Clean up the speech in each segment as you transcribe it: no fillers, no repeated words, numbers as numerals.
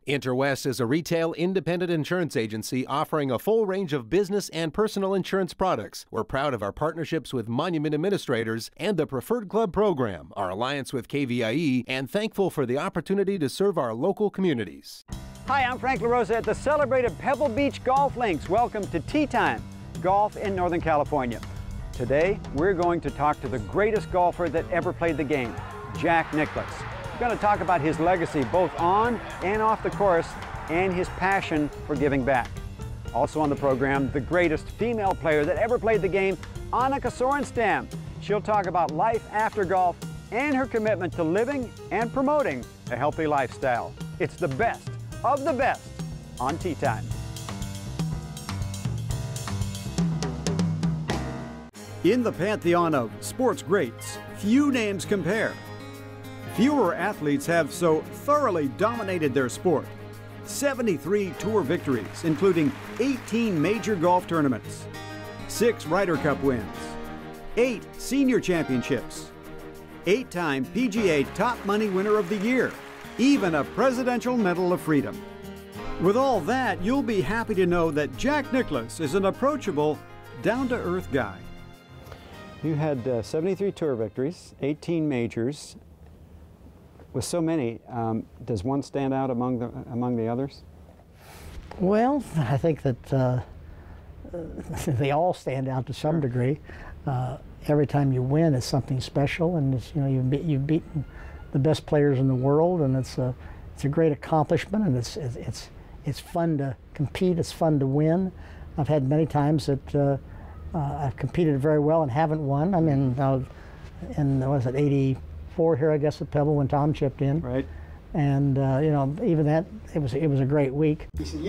Interwest is a retail independent insurance agency offering a full range of business and personal insurance products. We're proud of our partnerships with Monument Administrators and the Preferred Club program, our alliance with KVIE, and thankful for the opportunity to serve our local communities. Hi, I'm Frank LaRosa at the celebrated Pebble Beach Golf Links. Welcome to Tee Time Golf in Northern California. Today, we're going to talk to the greatest golfer that ever played the game, Jack Nicklaus. We're going to talk about his legacy both on and off the course and his passion for giving back. Also on the program, the greatest female player that ever played the game, Annika Sorenstam. She'll talk about life after golf and her commitment to living and promoting a healthy lifestyle. It's the best of the best on Tee Time. In the pantheon of sports greats, few names compare. Fewer athletes have so thoroughly dominated their sport. 73 tour victories, including 18 major golf tournaments, 6 Ryder Cup wins, 8 senior championships, 8-time PGA Top Money Winner of the Year, even a Presidential Medal of Freedom. With all that, you'll be happy to know that Jack Nicklaus is an approachable, down-to-earth guy. You had 73 tour victories, 18 majors. With so many, does one stand out among the others? Well, I think that they all stand out to some degree. Every time you win, it's something special, and it's, you've beaten the best players in the world, and it's a great accomplishment, and it's fun to compete. It's fun to win. I've had many times that I've competed very well and haven't won. I mean, in what was it, '84 here, I guess, at Pebble when Tom chipped in. Right. And even that, it was a great week. He said,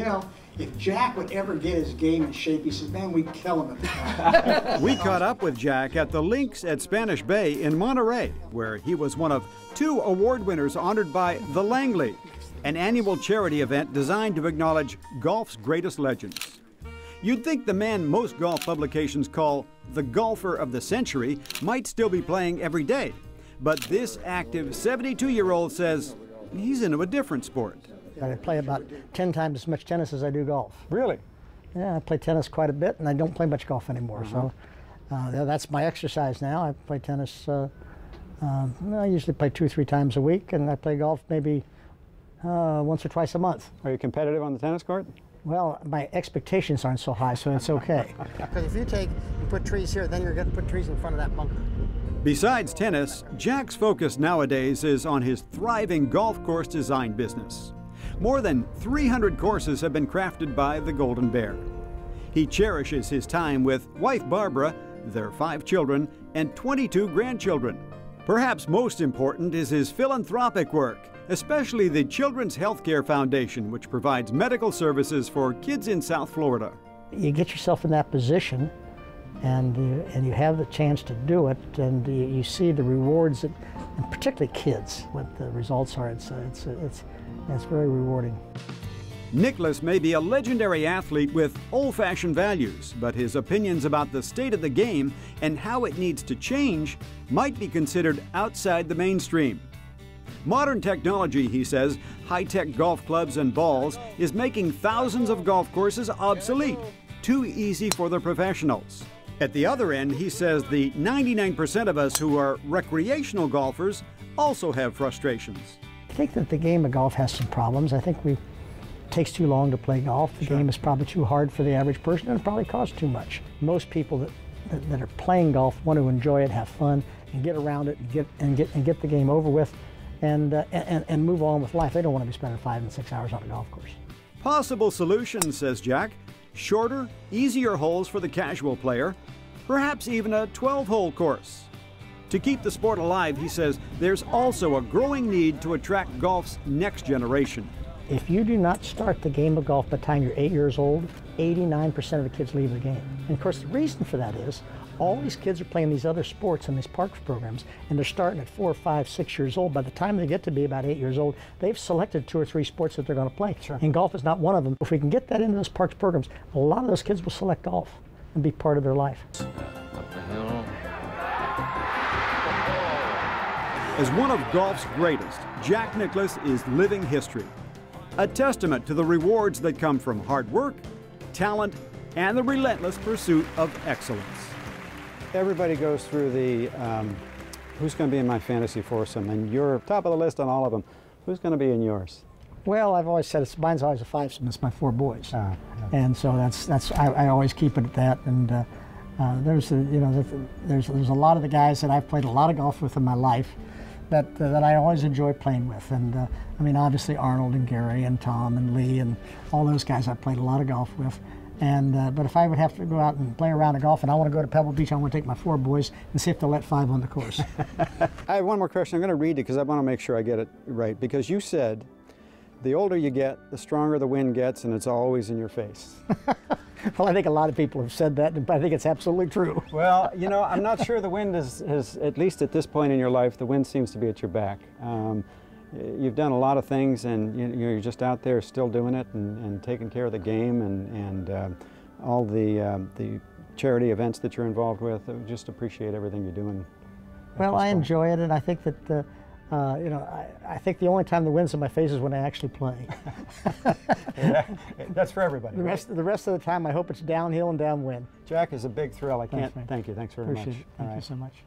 if Jack would ever get his game in shape, he said, man, we'd kill him at the We caught up with Jack at the links at Spanish Bay in Monterey, where he was one of 2 award winners honored by the Langley, an annual charity event designed to acknowledge golf's greatest legends. You'd think the man most golf publications call the golfer of the century might still be playing every day. But this active 72-year-old says he's into a different sport. I play about 10 times as much tennis as I do golf. Really? Yeah, I play tennis quite a bit, and I don't play much golf anymore. So that's my exercise now. I play tennis, I usually play 2 or 3 times a week, and I play golf maybe once or twice a month. Are you competitive on the tennis court? Well, my expectations aren't so high, so it's okay. Because if you take and put trees here, then you're going to put trees in front of that bunker. Besides tennis, Jack's focus nowadays is on his thriving golf course design business. More than 300 courses have been crafted by the Golden Bear. He cherishes his time with wife Barbara, their 5 children, and 22 grandchildren. Perhaps most important is his philanthropic work, especially the Children's Healthcare Foundation, which provides medical services for kids in South Florida. You get yourself in that position, and you have the chance to do it, and you see the rewards, and particularly kids, what the results are. It's very rewarding. Nicklaus may be a legendary athlete with old-fashioned values, but his opinions about the state of the game and how it needs to change might be considered outside the mainstream. Modern technology, he says, high-tech golf clubs and balls, is making thousands of golf courses obsolete, too easy for the professionals. At the other end, he says the 99% of us who are recreational golfers also have frustrations. I think that the game of golf has some problems. I think it takes too long to play golf. The game is probably too hard for the average person, and it probably costs too much. Most people that are playing golf want to enjoy it, have fun, and get around it, and get the game over with, and move on with life. They don't want to be spending 5 and 6 hours on a golf course. Possible solutions, says Jack: shorter, easier holes for the casual player, perhaps even a 12-hole course. To keep the sport alive, he says, there's also a growing need to attract golf's next generation. If you do not start the game of golf by the time you're 8 years old, 89% of the kids leave the game. And of course, the reason for that is all these kids are playing these other sports in these parks programs, and they're starting at 4, 5, 6 years old. By the time they get to be about 8 years old, they've selected 2 or 3 sports that they're going to play. Sure. And golf is not one of them. If we can get that into those parks programs, a lot of those kids will select golf and be part of their life. As one of golf's greatest, Jack Nicklaus is living history. a testament to the rewards that come from hard work, talent, and the relentless pursuit of excellence. Everybody goes through the who's going to be in my fantasy foursome, and you're top of the list on all of them. Who's going to be in yours? Well, I've always said mine's always a fivesome. It's my 4 boys, and so I always keep it at that. And there's a lot of the guys that I've played a lot of golf with in my life that I always enjoy playing with. And I mean, obviously Arnold and Gary and Tom and Lee and all those guys I've played a lot of golf with. And but if I would have to go out and play a round of golf and I want to go to Pebble Beach, I want to take my 4 boys and see if they'll let 5 on the course. I have one more question. I'm going to read it because I want to make sure I get it right. Because you said the older you get, the stronger the wind gets, and it's always in your face. Well, I think a lot of people have said that, and I think it's absolutely true. Well, you know, I'm not sure the wind is, at least at this point in your life, the wind seems to be at your back. You've done a lot of things, and you're just out there still doing it and taking care of the game and all the charity events that you're involved with. I just appreciate everything you're doing. Well, I enjoy it, and I think that you know, I think the only time the wind's in my face is when I actually play. Yeah, that's for everybody. The rest of the time, I hope it's downhill and downwind. Jack is a big thrill. I can't. Thanks, thank you. Thanks very Appreciate much. it. Thank you so much.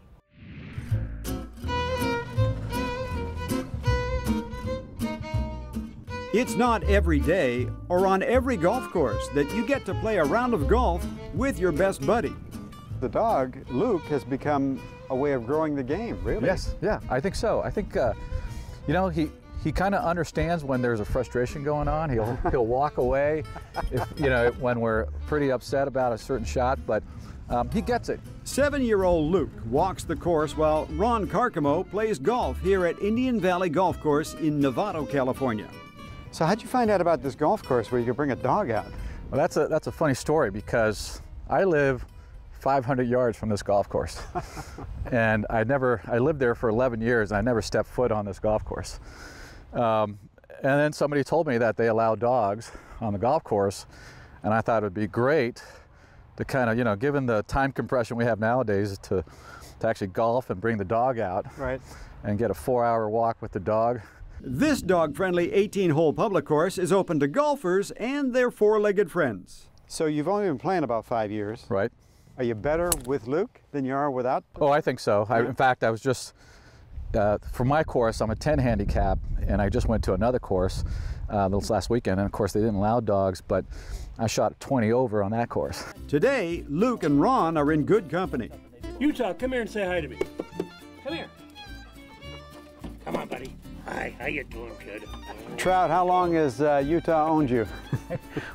It's not every day or on every golf course that you get to play a round of golf with your best buddy. The dog, Luke, has become a way of growing the game, really. Yes, yeah, I think so. I think, you know, he kind of understands when there's a frustration going on. He'll walk away, if, you know, when we're pretty upset about a certain shot, but he gets it. 7-year-old Luke walks the course while Ron Carcamo plays golf here at Indian Valley Golf Course in Novato, California. So how'd you find out about this golf course where you could bring a dog out? Well, that's a funny story because I live 500 yards from this golf course. And I lived there for 11 years and I never stepped foot on this golf course. And then somebody told me that they allow dogs on the golf course, and I thought it would be great to kind of, you know, given the time compression we have nowadays, to actually golf and bring the dog out. Right. And get a 4-hour walk with the dog. This dog-friendly 18-hole public course is open to golfers and their 4-legged friends. So you've only been playing about 5 years. Right. Are you better with Luke than you are without? Oh, I think so. In fact, I was just, for my course, I'm a 10 handicap, and I just went to another course this last weekend, and of course they didn't allow dogs, but I shot 20 over on that course. Today, Luke and Ron are in good company. Utah, come here and say hi to me. Come here. Come on, buddy. Hi, how you doing, kid? Trout, how long has Utah owned you?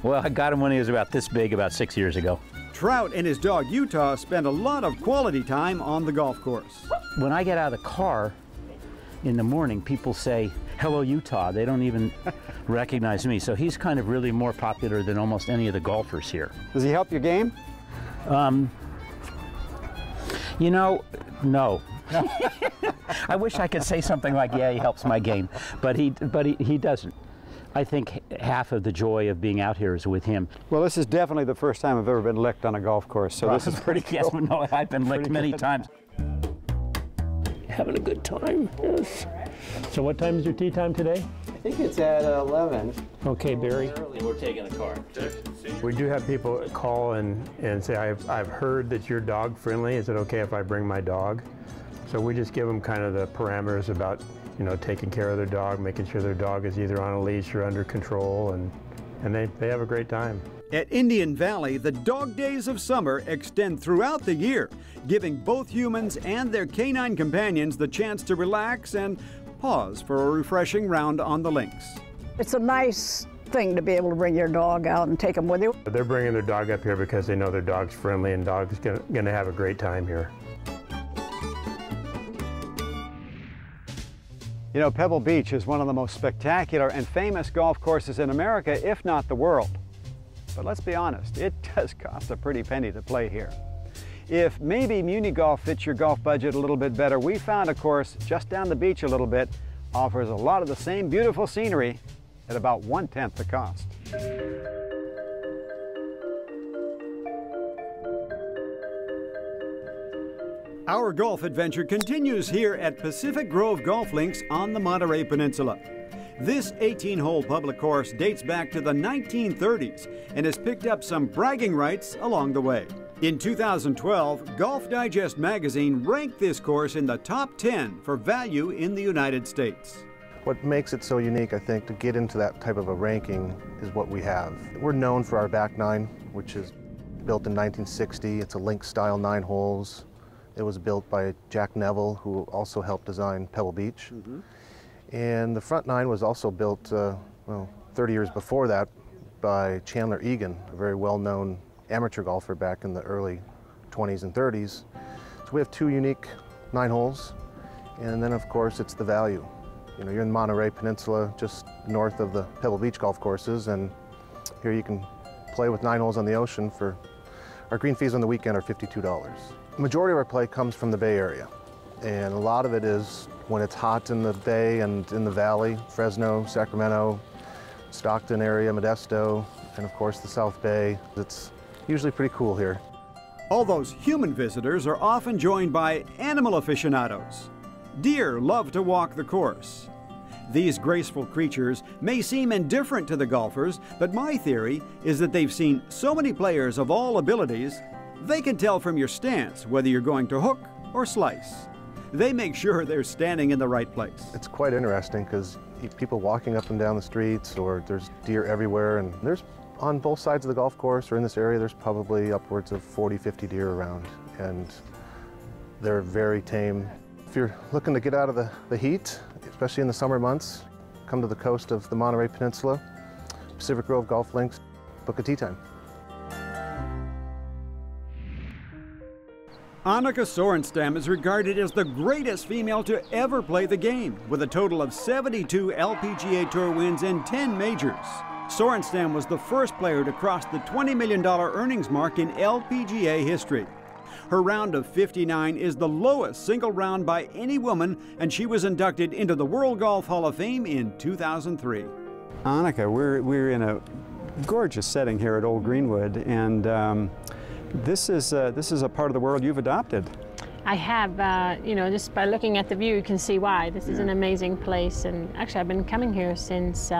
Well, I got him when he was about this big, about 6 years ago. Trout and his dog Utah spend a lot of quality time on the golf course. When I get out of the car in the morning, people say, "Hello, Utah." They don't even recognize me. So he's kind of really more popular than almost any of the golfers here. Does he help your game? You know, no. I wish I could say something like, yeah, he helps my game, but he doesn't. I think half of the joy of being out here is with him. Well, this is definitely the first time I've ever been licked on a golf course, so this is pretty cool. Yes, no, I've been licked many times. Having a good time, yes. So what time is your tee time today? I think it's at 11. Okay, Barry. We're taking the car. We do have people call and say, I've heard that you're dog friendly. Is it okay if I bring my dog? So we just give them kind of the parameters about, you know, taking care of their dog, making sure their dog is either on a leash or under control, and they have a great time. At Indian Valley, the dog days of summer extend throughout the year, giving both humans and their canine companions the chance to relax and pause for a refreshing round on the links. It's a nice thing to be able to bring your dog out and take them with you. They're bringing their dog up here because they know their dog's friendly and dog's going to have a great time here. You know, Pebble Beach is one of the most spectacular and famous golf courses in America, if not the world. But let's be honest, it does cost a pretty penny to play here. If maybe Muni Golf fits your golf budget a little bit better, we found a course just down the beach a little bit, offers a lot of the same beautiful scenery at about 1/10 the cost. Our golf adventure continues here at Pacific Grove Golf Links on the Monterey Peninsula. This 18-hole public course dates back to the 1930s and has picked up some bragging rights along the way. In 2012, Golf Digest magazine ranked this course in the top 10 for value in the United States. What makes it so unique, I think, to get into that type of a ranking is what we have. We're known for our back nine, which is built in 1960. It's a link-style 9 holes. It was built by Jack Neville, who also helped design Pebble Beach. And the front nine was also built, well, 30 years before that by Chandler Egan, a very well-known amateur golfer back in the early 20s and 30s. So we have 2 unique 9 holes, and then of course it's the value. You know, you're in Monterey Peninsula, just north of the Pebble Beach golf courses, and here you can play with 9 holes on the ocean for, our green fees on the weekend are $52. The majority of our play comes from the Bay Area, and a lot of it is when it's hot in the Bay and in the Valley, Fresno, Sacramento, Stockton area, Modesto, and of course the South Bay. It's usually pretty cool here. All those human visitors are often joined by animal aficionados. Deer love to walk the course. These graceful creatures may seem indifferent to the golfers, but my theory is that they've seen so many players of all abilities, they can tell from your stance whether you're going to hook or slice. They make sure they're standing in the right place. It's quite interesting because people walking up and down the streets, or there's deer everywhere, and there's on both sides of the golf course or in this area, there's probably upwards of 40, 50 deer around, and they're very tame. If you're looking to get out of the heat, especially in the summer months, come to the coast of the Monterey Peninsula, Pacific Grove Golf Links, book a tee time. Annika Sorenstam is regarded as the greatest female to ever play the game, with a total of 72 LPGA Tour wins and 10 majors. Sorenstam was the first player to cross the $20 million earnings mark in LPGA history. Her round of 59 is the lowest single round by any woman, and she was inducted into the World Golf Hall of Fame in 2003. Annika, we're in a gorgeous setting here at Old Greenwood, and this is a part of the world you've adopted. I have, you know, just by looking at the view, you can see why. This is an amazing place, and actually I've been coming here since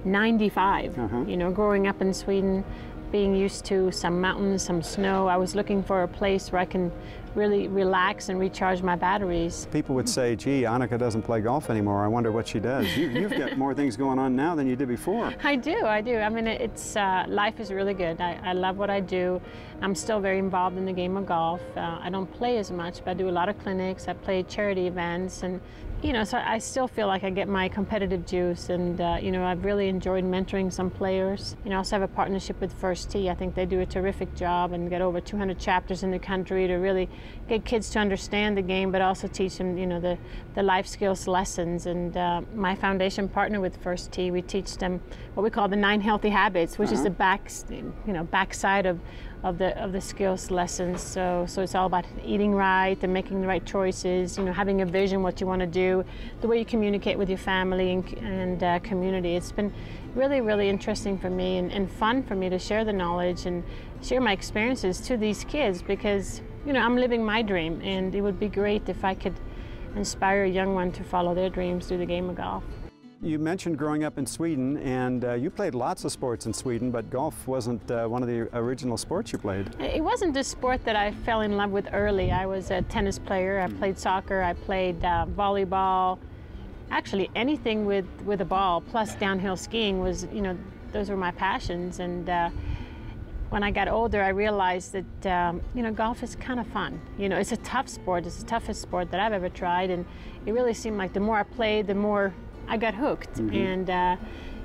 95. You know, growing up in Sweden, being used to some mountains, some snow, I was looking for a place where I can really relax and recharge my batteries. People would say, gee, Annika doesn't play golf anymore. I wonder what she does. You've got more things going on now than you did before. I do. I mean, it's life is really good. I love what I do. I'm still very involved in the game of golf. I don't play as much, but I do a lot of clinics. I play charity events, and you know, so I still feel like I get my competitive juice, and you know, I've really enjoyed mentoring some players. You know, I also have a partnership with First Tee. I think they do a terrific job and get over 200 chapters in the country to really get kids to understand the game, but also teach them, you know, the life skills lessons. And my foundation partner with First Tee, we teach them what we call the 9 healthy habits, which is the backside of the skills lessons. So it's all about eating right and making the right choices, you know, having a vision, what you want to do, the way you communicate with your family and community. It's been really, really interesting for me and fun for me to share the knowledge and share my experiences to these kids, because, you know, I'm living my dream, and it would be great if I could inspire a young one to follow their dreams through the game of golf. You mentioned growing up in Sweden, and you played lots of sports in Sweden, but golf wasn't one of the original sports you played. It wasn't a sport that I fell in love with early. I was a tennis player. I played soccer. I played volleyball. Actually, anything with a ball, plus downhill skiing was, you know, those were my passions. And when I got older, I realized that, you know, golf is kind of fun. You know, it's a tough sport. It's the toughest sport that I've ever tried, and it really seemed like the more I played, the more I got hooked. And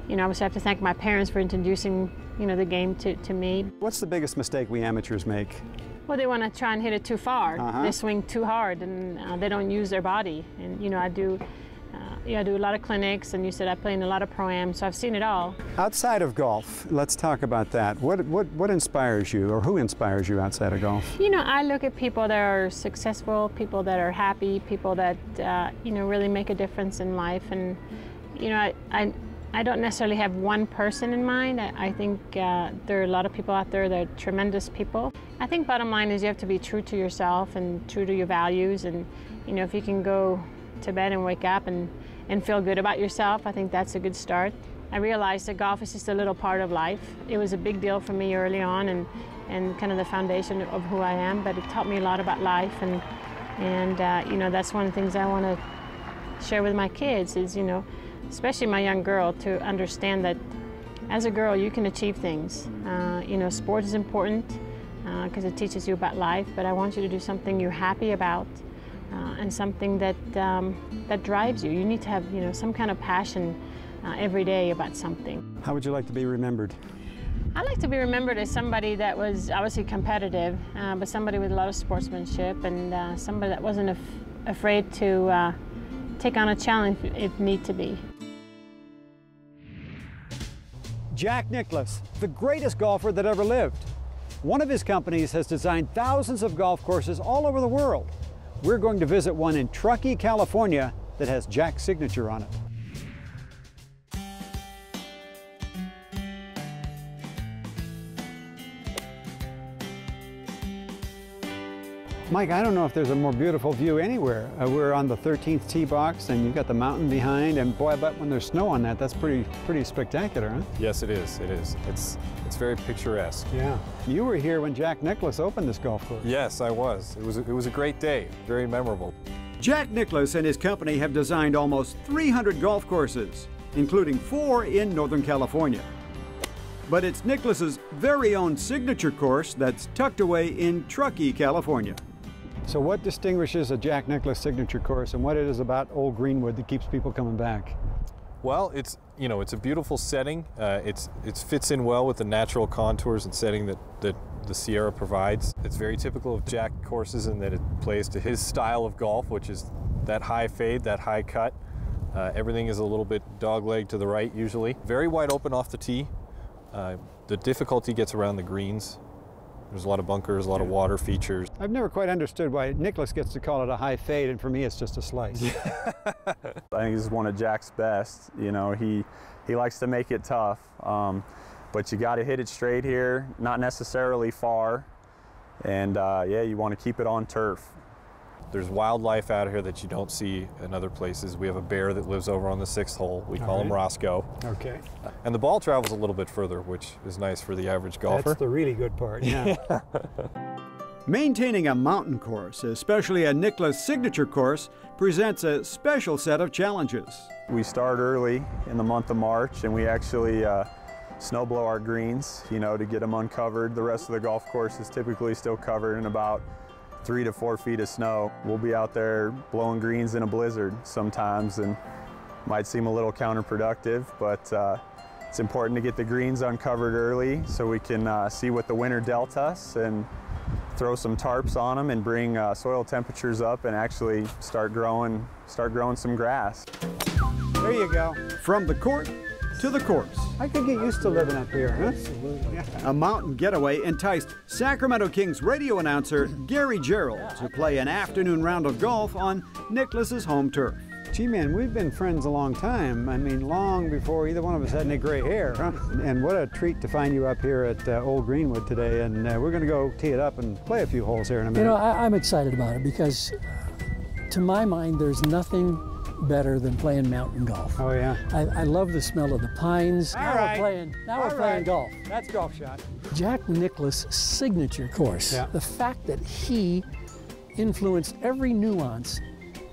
you know, I also have to thank my parents for introducing, you know, the game to me. What's the biggest mistake we amateurs make? Well, they want to try and hit it too far. They swing too hard, and they don't use their body. And you know, I do a lot of clinics, and you said I play in a lot of pro-am, so I've seen it all. Outside of golf, let's talk about that. What inspires you, or who inspires you outside of golf? You know, I look at people that are successful, people that are happy, people that you know, really make a difference in life. And you know, I don't necessarily have one person in mind. I think there are a lot of people out there that are tremendous people. I think bottom line is you have to be true to yourself and true to your values. And you know, if you can go to bed and wake up and and feel good about yourself. I think that's a good start. I realized that golf is just a little part of life. It was a big deal for me early on and kind of the foundation of who I am, but it taught me a lot about life, and you know, that's one of the things I want to share with my kids is, you know, especially my young girl, to understand that as a girl you can achieve things. You know, sport is important because it teaches you about life, but I want you to do something you're happy about and something that that drives you. You need to have, you know, some kind of passion every day about something. How would you like to be remembered? I'd like to be remembered as somebody that was obviously competitive, but somebody with a lot of sportsmanship, and somebody that wasn't afraid to take on a challenge if need to be. Jack Nicklaus, the greatest golfer that ever lived. One of his companies has designed thousands of golf courses all over the world. We're going to visit one in Truckee, California that has Jack's signature on it. Mike, I don't know if there's a more beautiful view anywhere. We're on the 13th tee box, and you've got the mountain behind, and boy, I bet when there's snow on that, that's pretty spectacular, huh? Yes, it is. It is. It's very picturesque. Yeah. You were here when Jack Nicklaus opened this golf course. Yes, I was. It was a great day. Very memorable. Jack Nicklaus and his company have designed almost 300 golf courses, including 4 in Northern California. But it's Nicklaus's very own signature course that's tucked away in Truckee, California. So what distinguishes a Jack Nicklaus signature course, and what it is about Old Greenwood that keeps people coming back? Well, it's a beautiful setting. It fits in well with the natural contours and setting that the Sierra provides. It's very typical of Jack courses in that it plays to his style of golf, which is that high fade, that high cut. Everything is a little bit dogleg to the right usually. Very wide open off the tee. The difficulty gets around the greens. There's a lot of bunkers, a lot of water features. I've never quite understood why Nicklaus gets to call it a high fade, and for me it's just a slice. I think this is one of Jack's best. You know, he likes to make it tough, but you got to hit it straight here, not necessarily far, and yeah, you want to keep it on turf. There's wildlife out here that you don't see in other places. We have a bear that lives over on the 6th hole. We call him Roscoe. Okay. And the ball travels a little bit further, which is nice for the average golfer. That's the really good part, yeah. Maintaining a mountain course, especially a Nicklaus signature course, presents a special set of challenges. We start early in the month of March, and we actually snow blow our greens, you know, to get them uncovered. The rest of the golf course is typically still covered in about 3 to 4 feet of snow. We'll be out there blowing greens in a blizzard sometimes, and might seem a little counterproductive, but it's important to get the greens uncovered early so we can see what the winter dealt us and throw some tarps on them and bring soil temperatures up and actually start growing some grass. There you go. From the court to the course. I could get used to living up here, huh? Absolutely. A mountain getaway enticed Sacramento Kings radio announcer Gary Gerould to play an afternoon round of golf on Nicklaus's home turf. Gee, man, we've been friends a long time. I mean, long before either one of us had any gray hair, huh? And what a treat to find you up here at Old Greenwood today. And we're going to go tee it up and play a few holes here in a minute. You know, I'm excited about it because, to my mind, there's nothing better than playing mountain golf. Oh yeah. I love the smell of the pines. Now we're playing golf. That's golf shot. Jack Nicklaus' signature course. Yeah. The fact that he influenced every nuance,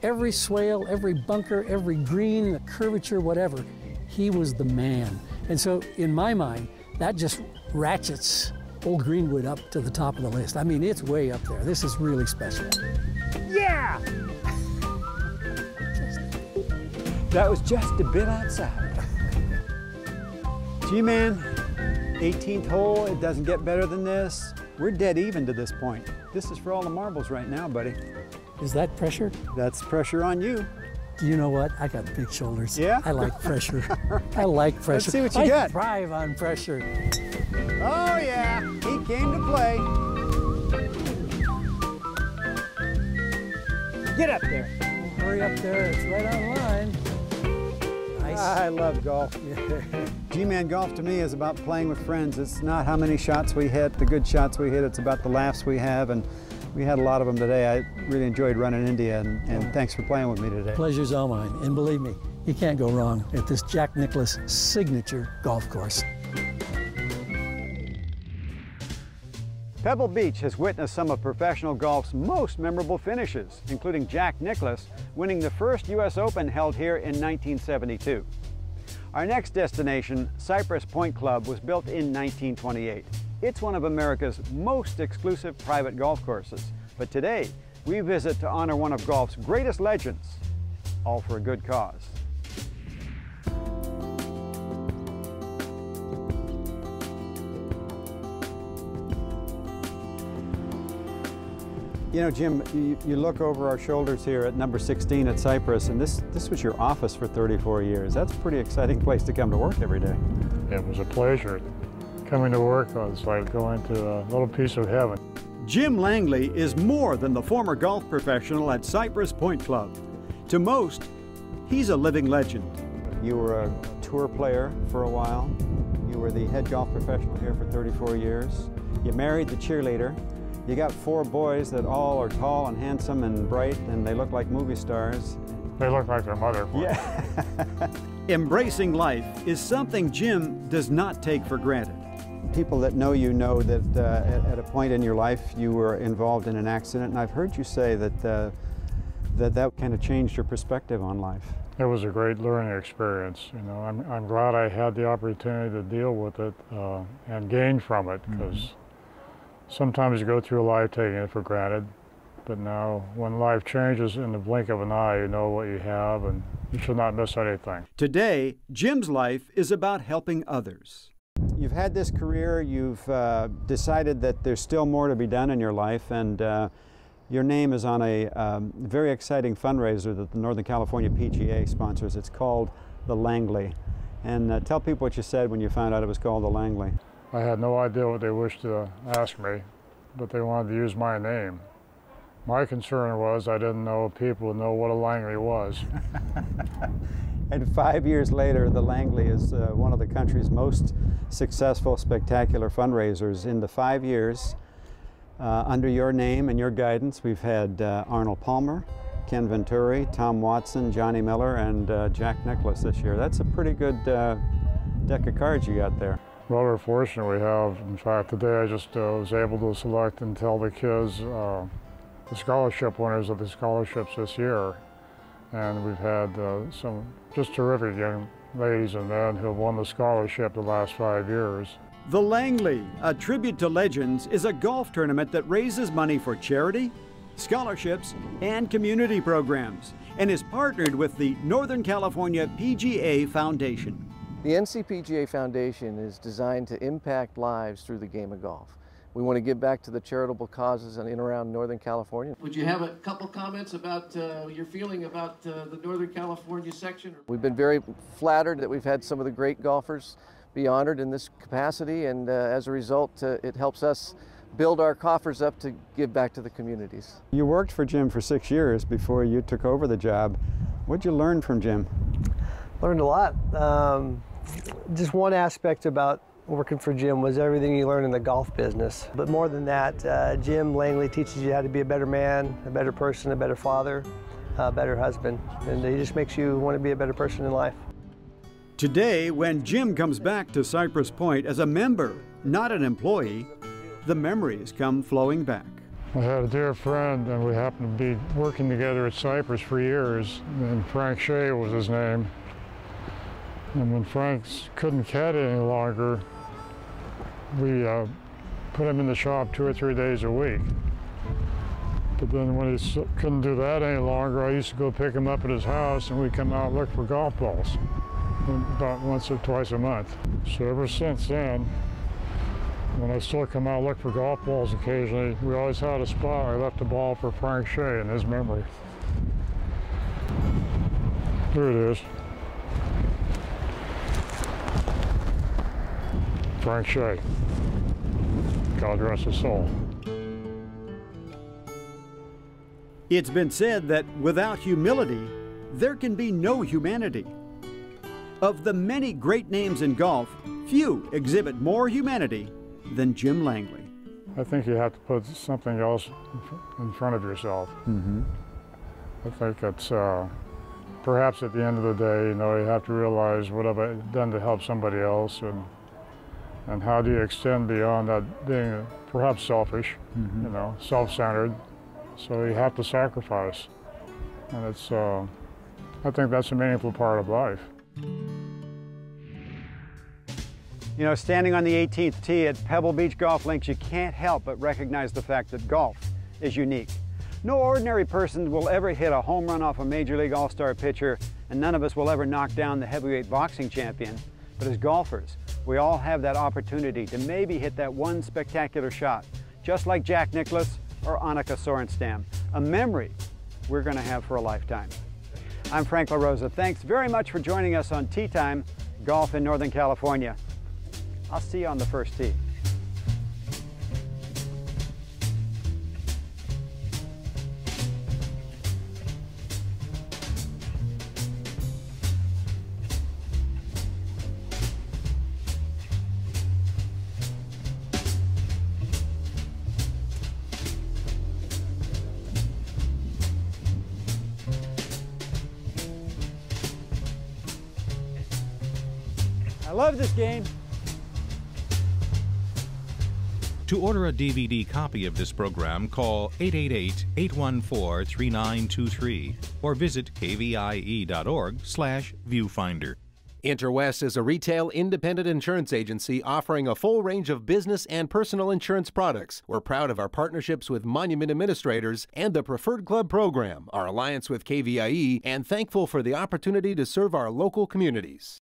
every swale, every bunker, every green, the curvature, whatever, he was the man. And so in my mind, that just ratchets Old Greenwood up to the top of the list. I mean, it's way up there. This is really special. Yeah! That was just a bit outside. Gee, man, 18th hole, it doesn't get better than this. We're dead even to this point. This is for all the marbles right now, buddy. Is that pressure? That's pressure on you. You know what? I got big shoulders. Yeah? I like pressure. I like pressure. Let's see what you got. I thrive on pressure. Oh, yeah. He came to play. Get up there. Hurry up there. It's right on line. Nice. I love golf. G-Man golf to me is about playing with friends. It's not how many shots we hit, the good shots we hit. It's about the laughs we have, and we had a lot of them today. I really enjoyed running India, and thanks for playing with me today. Pleasure's all mine. And believe me, you can't go wrong at this Jack Nicklaus signature golf course. Pebble Beach has witnessed some of professional golf's most memorable finishes, including Jack Nicklaus winning the first U.S. Open held here in 1972. Our next destination, Cypress Point Club, was built in 1928. It's one of America's most exclusive private golf courses. But today, we visit to honor one of golf's greatest legends, all for a good cause. You know, Jim, you look over our shoulders here at number 16 at Cypress, and this was your office for 34 years. That's a pretty exciting place to come to work every day. It was a pleasure. Coming to work was like going to a little piece of heaven. Jim Langley is more than the former golf professional at Cypress Point Club. To most, he's a living legend. You were a tour player for a while. You were the head golf professional here for 34 years. You married the cheerleader. You got 4 boys that all are tall and handsome and bright, and they look like movie stars. They look like their mother. Yeah. Embracing life is something Jim does not take for granted. People that know you know that at a point in your life you were involved in an accident, and I've heard you say that that kind of changed your perspective on life. It was a great learning experience. You know, I'm glad I had the opportunity to deal with it and gain from it, because sometimes you go through life taking it for granted, but now when life changes in the blink of an eye, you know what you have, and you should not miss anything. Today, Jim's life is about helping others. You've had this career, you've decided that there's still more to be done in your life, and your name is on a very exciting fundraiser that the Northern California PGA sponsors. It's called the Langley. And tell people what you said when you found out it was called the Langley. I had no idea what they wished to ask me, but they wanted to use my name. My concern was I didn't know if people would know what a Langley was. And 5 years later, the Langley is one of the country's most successful, spectacular fundraisers. In the 5 years, under your name and your guidance, we've had Arnold Palmer, Ken Venturi, Tom Watson, Johnny Miller, and Jack Nicklaus this year. That's a pretty good deck of cards you got there. Well, we're fortunate we have. In fact, today I just was able to select and tell the kids the scholarship winners of the scholarships this year. And we've had some just terrific young ladies and men who have won the scholarship the last 5 years. The Langley, a tribute to legends, is a golf tournament that raises money for charity, scholarships, and community programs, and is partnered with the Northern California PGA Foundation. The NCPGA Foundation is designed to impact lives through the game of golf. We want to give back to the charitable causes in and around Northern California. Would you have a couple comments about your feeling about the Northern California section? We've been very flattered that we've had some of the great golfers be honored in this capacity, and as a result, it helps us build our coffers up to give back to the communities. You worked for Jim for 6 years before you took over the job. What'd you learn from Jim? Learned a lot. Just one aspect about working for Jim was everything you learn in the golf business. But more than that, Jim Langley teaches you how to be a better man, a better person, a better father, a better husband. And he just makes you want to be a better person in life. Today, when Jim comes back to Cypress Point as a member, not an employee, the memories come flowing back. I had a dear friend, and we happened to be working together at Cypress for years, and Frank Shea was his name. And when Frank couldn't caddy any longer, we put him in the shop 2 or 3 days a week. But then when he couldn't do that any longer, I used to go pick him up at his house, and we'd come out and look for golf balls about once or twice a month. So ever since then, when I still come out and look for golf balls occasionally, we always had a spot. I left a ball for Frank Shea in his memory. Here it is. Frank Shea. God rest his soul. It's been said that without humility, there can be no humanity. Of the many great names in golf, few exhibit more humanity than Jim Langley. I think you have to put something else in front of yourself. I think it's perhaps at the end of the day, you know, you have to realize what have I done to help somebody else, and how do you extend beyond that being perhaps selfish, you know, self-centered. So you have to sacrifice, and it's, I think that's a meaningful part of life. You know, standing on the 18th tee at Pebble Beach Golf Links, you can't help but recognize the fact that golf is unique. No ordinary person will ever hit a home run off a Major League All-Star pitcher, and none of us will ever knock down the heavyweight boxing champion. But as golfers, we all have that opportunity to maybe hit that one spectacular shot, just like Jack Nicklaus or Annika Sorenstam, a memory we're going to have for a lifetime. I'm Frank LaRosa. Thanks very much for joining us on Tee Time Golf in Northern California. I'll see you on the first tee. I love this game. To order a DVD copy of this program, call 888-814-3923 or visit KVIE.org/viewfinder. Interwest is a retail independent insurance agency offering a full range of business and personal insurance products. We're proud of our partnerships with Monument Administrators and the Preferred Club program, our alliance with KVIE, and thankful for the opportunity to serve our local communities.